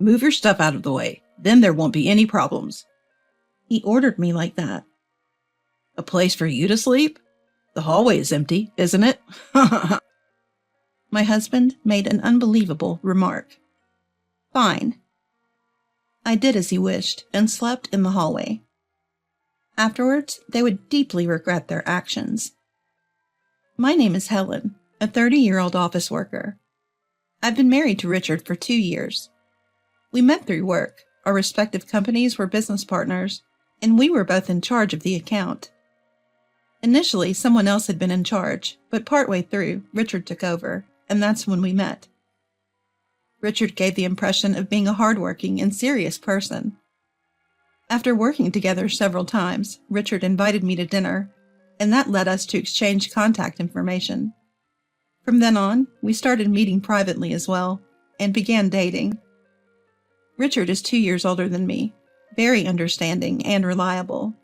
Move your stuff out of the way. Then there won't be any problems. He ordered me like that. A place for you to sleep? The hallway is empty, isn't it? My husband made an unbelievable remark. Fine. I did as he wished and slept in the hallway. Afterwards, they would deeply regret their actions. My name is Helen, a 30-year-old office worker. I've been married to Richard for 2 years. We met through work. Our respective companies were business partners, and we were both in charge of the account. Initially, someone else had been in charge, but partway through, Richard took over, and that's when we met. Richard gave the impression of being a hardworking and serious person. After working together several times, Richard invited me to dinner, and that led us to exchange contact information. From then on, we started meeting privately as well, and began dating. Richard is 2 years older than me, very understanding and reliable.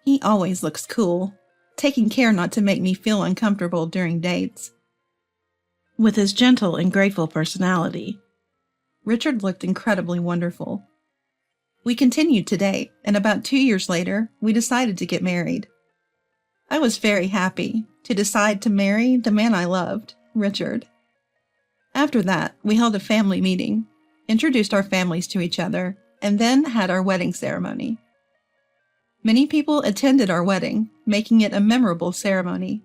He always looks cool, taking care not to make me feel uncomfortable during dates. With his gentle and grateful personality, Richard looked incredibly wonderful. We continued to date, and about 2 years later, we decided to get married. I was very happy to decide to marry the man I loved, Richard. After that, we held a family meeting, introduced our families to each other, and then had our wedding ceremony. Many people attended our wedding, making it a memorable ceremony.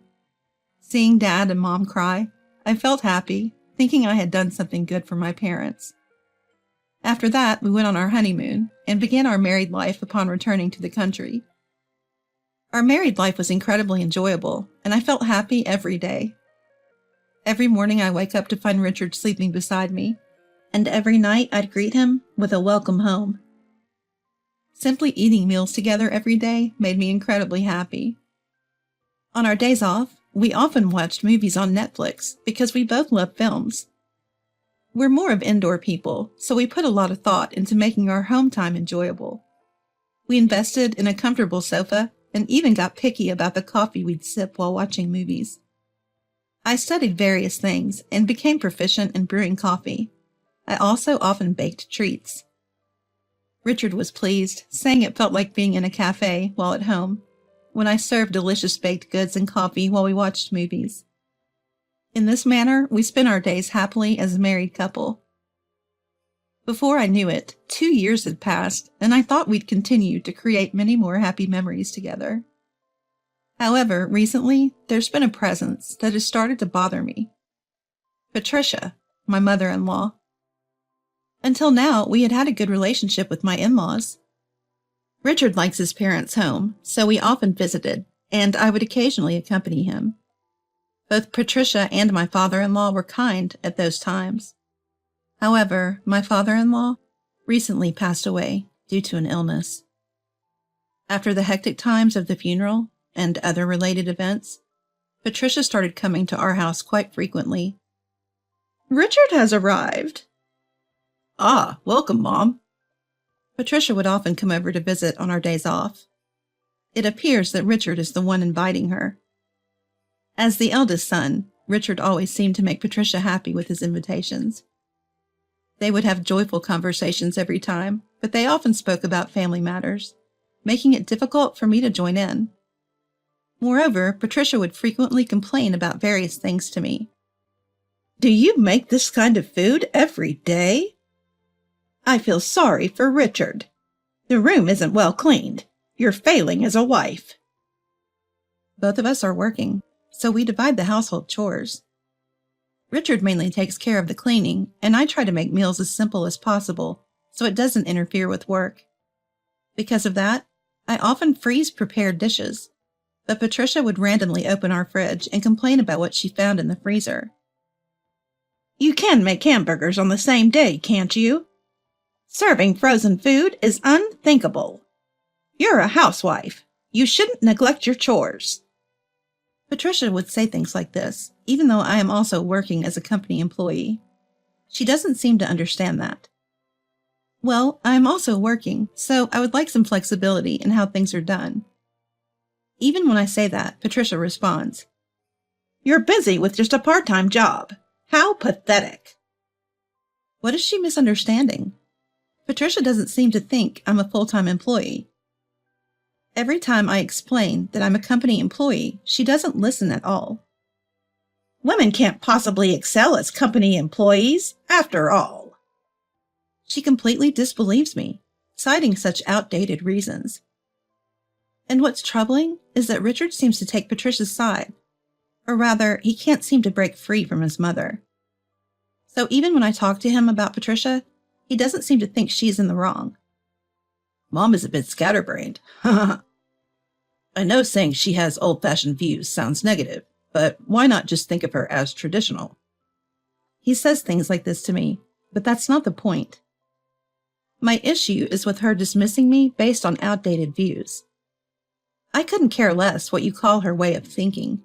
Seeing Dad and Mom cry, I felt happy, thinking I had done something good for my parents. After that, we went on our honeymoon and began our married life upon returning to the country. Our married life was incredibly enjoyable, and I felt happy every day. Every morning I wake up to find Richard sleeping beside me, and every night I'd greet him with a welcome home. Simply eating meals together every day made me incredibly happy. On our days off, we often watched movies on Netflix because we both love films. We're more of indoor people, so we put a lot of thought into making our home time enjoyable. We invested in a comfortable sofa and even got picky about the coffee we'd sip while watching movies. I studied various things and became proficient in brewing coffee. I also often baked treats. Richard was pleased, saying it felt like being in a cafe while at home, when I served delicious baked goods and coffee while we watched movies. In this manner, we spent our days happily as a married couple. Before I knew it, 2 years had passed, and I thought we'd continue to create many more happy memories together. However, recently, there's been a presence that has started to bother me. Patricia, my mother-in-law. Until now, we had had a good relationship with my in-laws. Richard likes his parents' home, so we often visited, and I would occasionally accompany him. Both Patricia and my father-in-law were kind at those times. However, my father-in-law recently passed away due to an illness. After the hectic times of the funeral and other related events, Patricia started coming to our house quite frequently. "Richard has arrived." "Ah, welcome, Mom." Patricia would often come over to visit on our days off. It appears that Richard is the one inviting her. As the eldest son, Richard always seemed to make Patricia happy with his invitations. They would have joyful conversations every time, but they often spoke about family matters, making it difficult for me to join in. Moreover, Patricia would frequently complain about various things to me. "Do you make this kind of food every day? I feel sorry for Richard. The room isn't well cleaned. You're failing as a wife." Both of us are working, so we divide the household chores. Richard mainly takes care of the cleaning, and I try to make meals as simple as possible so it doesn't interfere with work. Because of that, I often freeze prepared dishes, but Patricia would randomly open our fridge and complain about what she found in the freezer. "You can make hamburgers on the same day, can't you? Serving frozen food is unthinkable. You're a housewife. You shouldn't neglect your chores." Patricia would say things like this, even though I am also working as a company employee. She doesn't seem to understand that. Well, I am also working, so I would like some flexibility in how things are done. Even when I say that, Patricia responds, "You're busy with just a part-time job. How pathetic." What is she misunderstanding? Patricia doesn't seem to think I'm a full-time employee. Every time I explain that I'm a company employee, she doesn't listen at all. Women can't possibly excel as company employees, after all. She completely disbelieves me, citing such outdated reasons. And what's troubling is that Richard seems to take Patricia's side. Or rather, he can't seem to break free from his mother. So even when I talk to him about Patricia, he doesn't seem to think she's in the wrong. Mom is a bit scatterbrained. I know saying she has old-fashioned views sounds negative, but why not just think of her as traditional? He says things like this to me, but that's not the point. My issue is with her dismissing me based on outdated views. I couldn't care less what you call her way of thinking.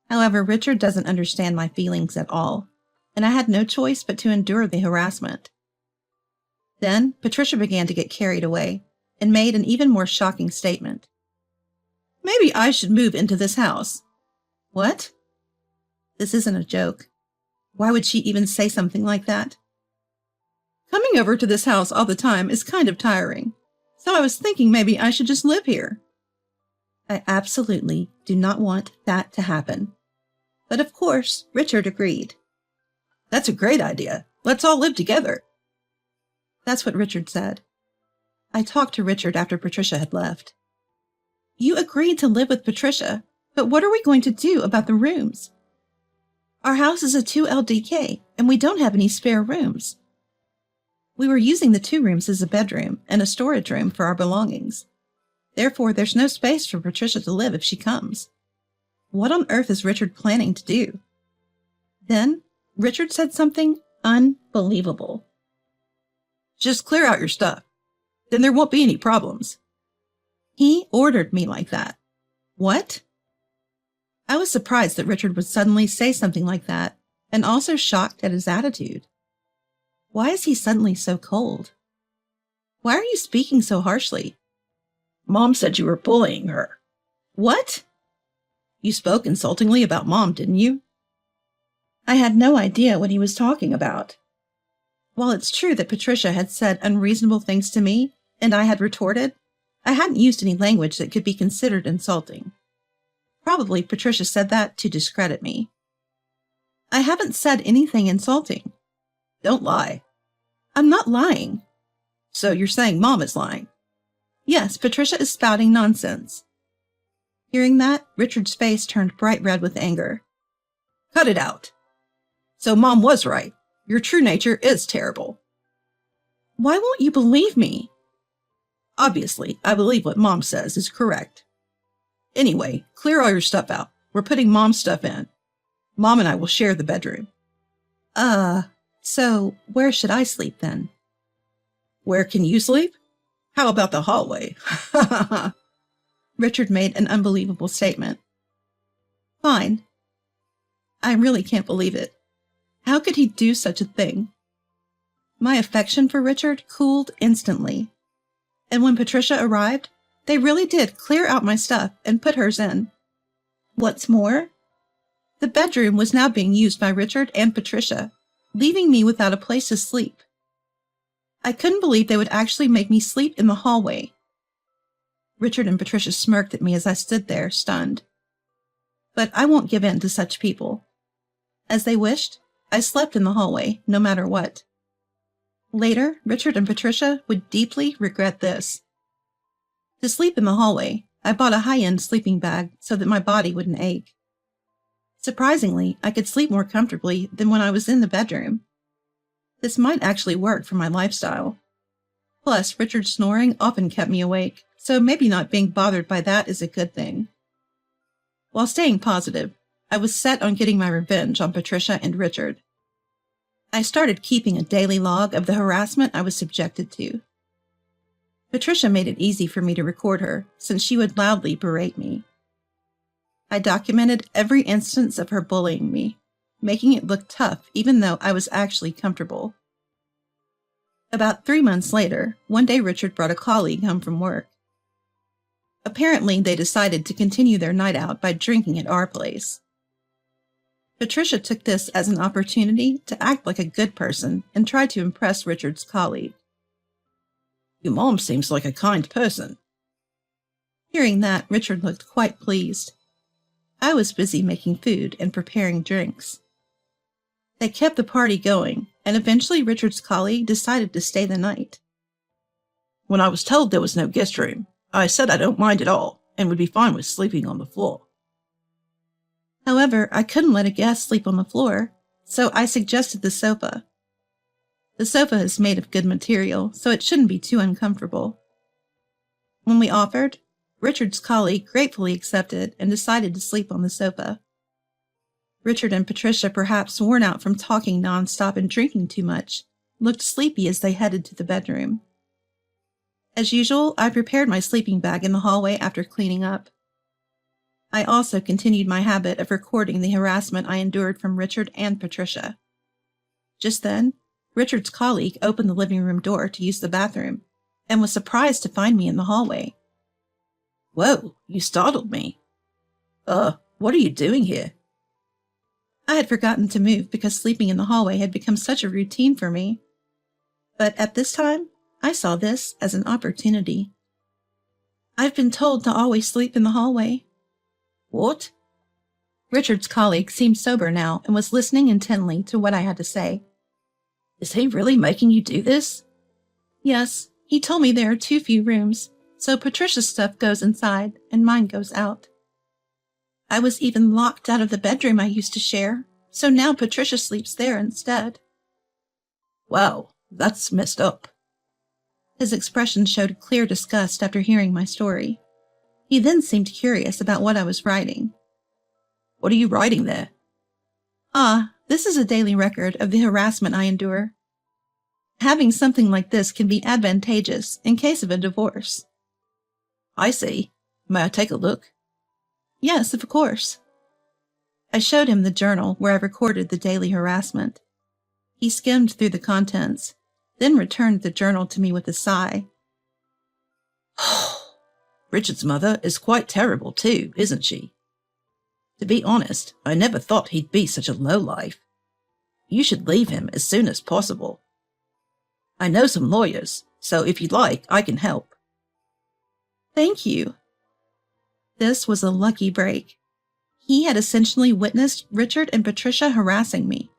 However, Richard doesn't understand my feelings at all, and I had no choice but to endure the harassment. Then, Patricia began to get carried away and made an even more shocking statement. Maybe I should move into this house. What? This isn't a joke. Why would she even say something like that? Coming over to this house all the time is kind of tiring, so I was thinking maybe I should just live here. I absolutely do not want that to happen. But of course, Richard agreed. That's a great idea. Let's all live together. That's what Richard said. I talked to Richard after Patricia had left. You agreed to live with Patricia, but what are we going to do about the rooms? Our house is a 2 LDK, and we don't have any spare rooms. We were using the 2 rooms as a bedroom and a storage room for our belongings. Therefore, there's no space for Patricia to live if she comes. What on earth is Richard planning to do? Then, Richard said something unbelievable. Just clear out your stuff. Then there won't be any problems. He ordered me like that. What? I was surprised that Richard would suddenly say something like that, and also shocked at his attitude. Why is he suddenly so cold? Why are you speaking so harshly? Mom said you were bullying her. What? You spoke insultingly about Mom, didn't you? I had no idea what he was talking about. While it's true that Patricia had said unreasonable things to me, and I had retorted, I hadn't used any language that could be considered insulting. Probably Patricia said that to discredit me. I haven't said anything insulting. Don't lie. I'm not lying. So you're saying Mom is lying? Yes, Patricia is spouting nonsense. Hearing that, Richard's face turned bright red with anger. Cut it out. So Mom was right. Your true nature is terrible. Why won't you believe me? Obviously, I believe what Mom says is correct. Anyway, clear all your stuff out. We're putting Mom's stuff in. Mom and I will share the bedroom. So where should I sleep then? Where can you sleep? How about the hallway? Richard made an unbelievable statement. Fine. I really can't believe it. How could he do such a thing? My affection for Richard cooled instantly. And when Patricia arrived, they really did clear out my stuff and put hers in. What's more, the bedroom was now being used by Richard and Patricia, leaving me without a place to sleep. I couldn't believe they would actually make me sleep in the hallway. Richard and Patricia smirked at me as I stood there, stunned. But I won't give in to such people. As they wished, I slept in the hallway, no matter what. Later, Richard and Patricia would deeply regret this. To sleep in the hallway, I bought a high-end sleeping bag so that my body wouldn't ache. Surprisingly, I could sleep more comfortably than when I was in the bedroom. This might actually work for my lifestyle. Plus, Richard's snoring often kept me awake, so maybe not being bothered by that is a good thing. While staying positive, I was set on getting my revenge on Patricia and Richard. I started keeping a daily log of the harassment I was subjected to. Patricia made it easy for me to record her, since she would loudly berate me. I documented every instance of her bullying me, making it look tough even though I was actually comfortable. About 3 months later, one day Richard brought a colleague home from work. Apparently, they decided to continue their night out by drinking at our place. Patricia took this as an opportunity to act like a good person and try to impress Richard's colleague. Your mom seems like a kind person." Hearing that, Richard looked quite pleased. I was busy making food and preparing drinks. They kept the party going, and eventually Richard's colleague decided to stay the night. "When I was told there was no guest room, I said I don't mind at all and would be fine with sleeping on the floor." However, I couldn't let a guest sleep on the floor, so I suggested the sofa. The sofa is made of good material, so it shouldn't be too uncomfortable. When we offered, Richard's colleague gratefully accepted and decided to sleep on the sofa. Richard and Patricia, perhaps worn out from talking nonstop and drinking too much, looked sleepy as they headed to the bedroom. As usual, I prepared my sleeping bag in the hallway after cleaning up. I also continued my habit of recording the harassment I endured from Richard and Patricia. Just then, Richard's colleague opened the living room door to use the bathroom and was surprised to find me in the hallway. "Whoa, you startled me. What are you doing here?" I had forgotten to move because sleeping in the hallway had become such a routine for me. But at this time, I saw this as an opportunity. "I've been told to always sleep in the hallway." "What?" Richard's colleague seemed sober now and was listening intently to what I had to say. "Is he really making you do this?" "Yes, he told me there are too few rooms, so Patricia's stuff goes inside and mine goes out. I was even locked out of the bedroom I used to share, so now Patricia sleeps there instead." "Wow, that's messed up." His expression showed clear disgust after hearing my story. He then seemed curious about what I was writing. "What are you writing there?" This is a daily record of the harassment I endure. Having something like this can be advantageous in case of a divorce." "I see. May I take a look?" "Yes, of course." I showed him the journal where I recorded the daily harassment. He skimmed through the contents, then returned the journal to me with a sigh. "Richard's mother is quite terrible too, isn't she? To be honest, I never thought he'd be such a lowlife. You should leave him as soon as possible. I know some lawyers, so if you'd like, I can help." "Thank you." This was a lucky break. He had essentially witnessed Richard and Patricia harassing me.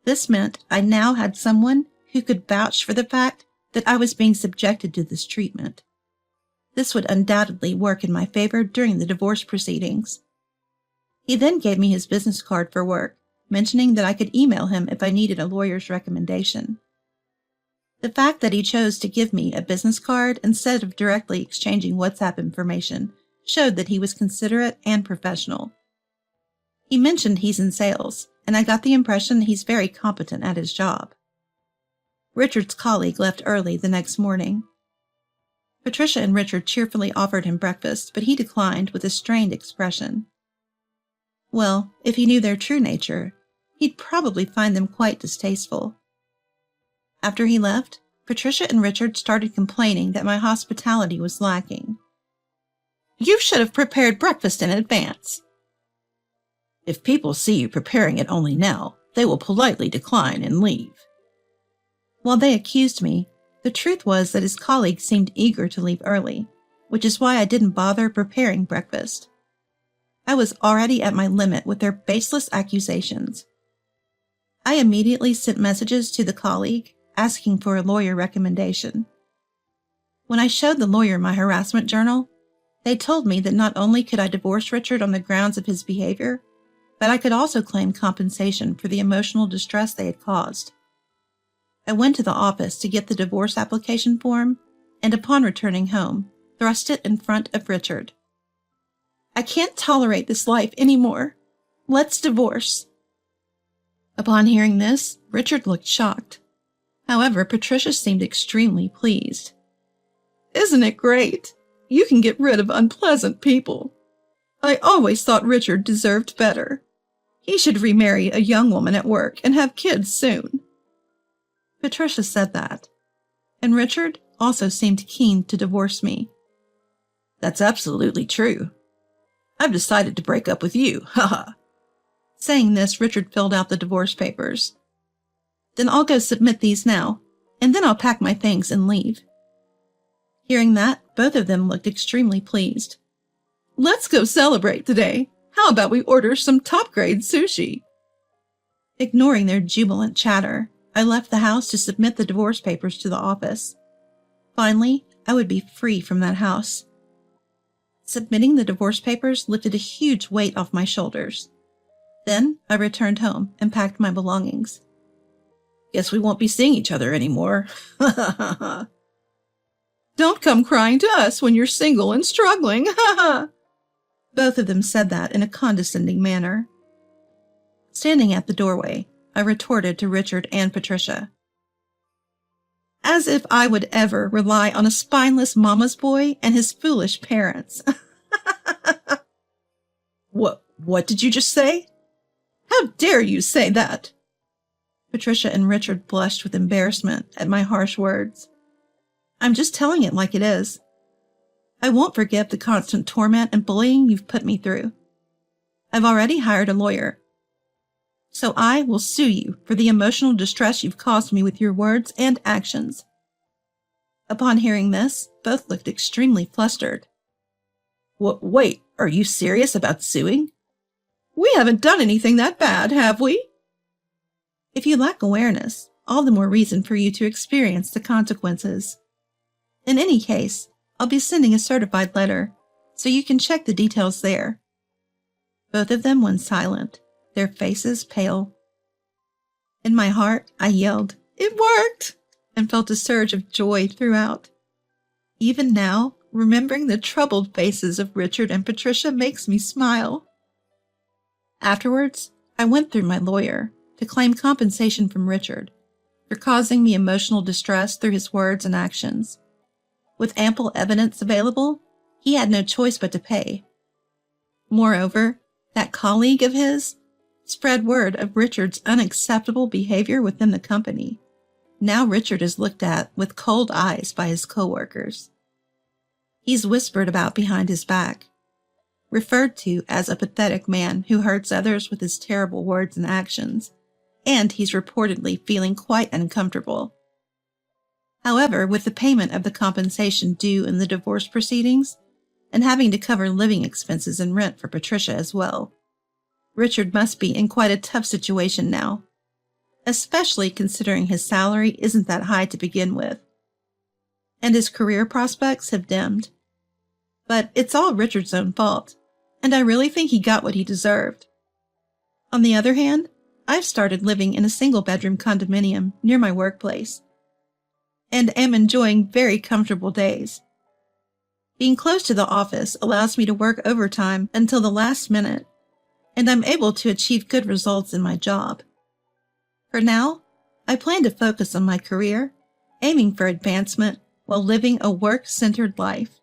This meant I now had someone who could vouch for the fact that I was being subjected to this treatment. This would undoubtedly work in my favor during the divorce proceedings. He then gave me his business card for work, mentioning that I could email him if I needed a lawyer's recommendation. The fact that he chose to give me a business card instead of directly exchanging WhatsApp information showed that he was considerate and professional. He mentioned he's in sales, and I got the impression he's very competent at his job. Richard's colleague left early the next morning. Patricia and Richard cheerfully offered him breakfast, but he declined with a strained expression. Well, if he knew their true nature, he'd probably find them quite distasteful. After he left, Patricia and Richard started complaining that my hospitality was lacking. "You should have prepared breakfast in advance." "If people see you preparing it only now, they will politely decline and leave." While they accused me, the truth was that his colleague seemed eager to leave early, which is why I didn't bother preparing breakfast. I was already at my limit with their baseless accusations. I immediately sent messages to the colleague asking for a lawyer recommendation. When I showed the lawyer my harassment journal, they told me that not only could I divorce Richard on the grounds of his behavior, but I could also claim compensation for the emotional distress they had caused. I went to the office to get the divorce application form, and upon returning home, thrust it in front of Richard. "I can't tolerate this life anymore. Let's divorce." Upon hearing this, Richard looked shocked. However, Patricia seemed extremely pleased. "Isn't it great? You can get rid of unpleasant people. I always thought Richard deserved better. He should remarry a young woman at work and have kids soon." Patricia said that, and Richard also seemed keen to divorce me. "That's absolutely true. I've decided to break up with you, haha." Saying this, Richard filled out the divorce papers. "Then I'll go submit these now, and then I'll pack my things and leave." Hearing that, both of them looked extremely pleased. Let's go celebrate today. How about we order some top-grade sushi? Ignoring their jubilant chatter, I left the house to submit the divorce papers to the office. Finally, I would be free from that house. Submitting the divorce papers lifted a huge weight off my shoulders. Then I returned home and packed my belongings. Guess we won't be seeing each other anymore. Don't come crying to us when you're single and struggling. Both of them said that in a condescending manner. Standing at the doorway, I retorted to Richard and Patricia. As if I would ever rely on a spineless mama's boy and his foolish parents. What did you just say? How dare you say that? Patricia and Richard blushed with embarrassment at my harsh words. I'm just telling it like it is. I won't forgive the constant torment and bullying you've put me through. I've already hired a lawyer. So I will sue you for the emotional distress you've caused me with your words and actions. Upon hearing this, both looked extremely flustered. Wait, are you serious about suing? We haven't done anything that bad, have we? If you lack awareness, all the more reason for you to experience the consequences. In any case, I'll be sending a certified letter, so you can check the details there. Both of them went silent, their faces pale. In my heart, I yelled, "It worked!" and felt a surge of joy throughout. Even now, remembering the troubled faces of Richard and Patricia makes me smile. Afterwards, I went through my lawyer to claim compensation from Richard for causing me emotional distress through his words and actions. With ample evidence available, he had no choice but to pay. Moreover, that colleague of his spread word of Richard's unacceptable behavior within the company. Now Richard is looked at with cold eyes by his coworkers. He's whispered about behind his back, referred to as a pathetic man who hurts others with his terrible words and actions, and he's reportedly feeling quite uncomfortable. However, with the payment of the compensation due in the divorce proceedings, and having to cover living expenses and rent for Patricia as well, Richard must be in quite a tough situation now, especially considering his salary isn't that high to begin with, and his career prospects have dimmed. But it's all Richard's own fault, and I really think he got what he deserved. On the other hand, I've started living in a single-bedroom condominium near my workplace, and am enjoying very comfortable days. Being close to the office allows me to work overtime until the last minute, and I'm able to achieve good results in my job. For now, I plan to focus on my career, aiming for advancement while living a work-centered life.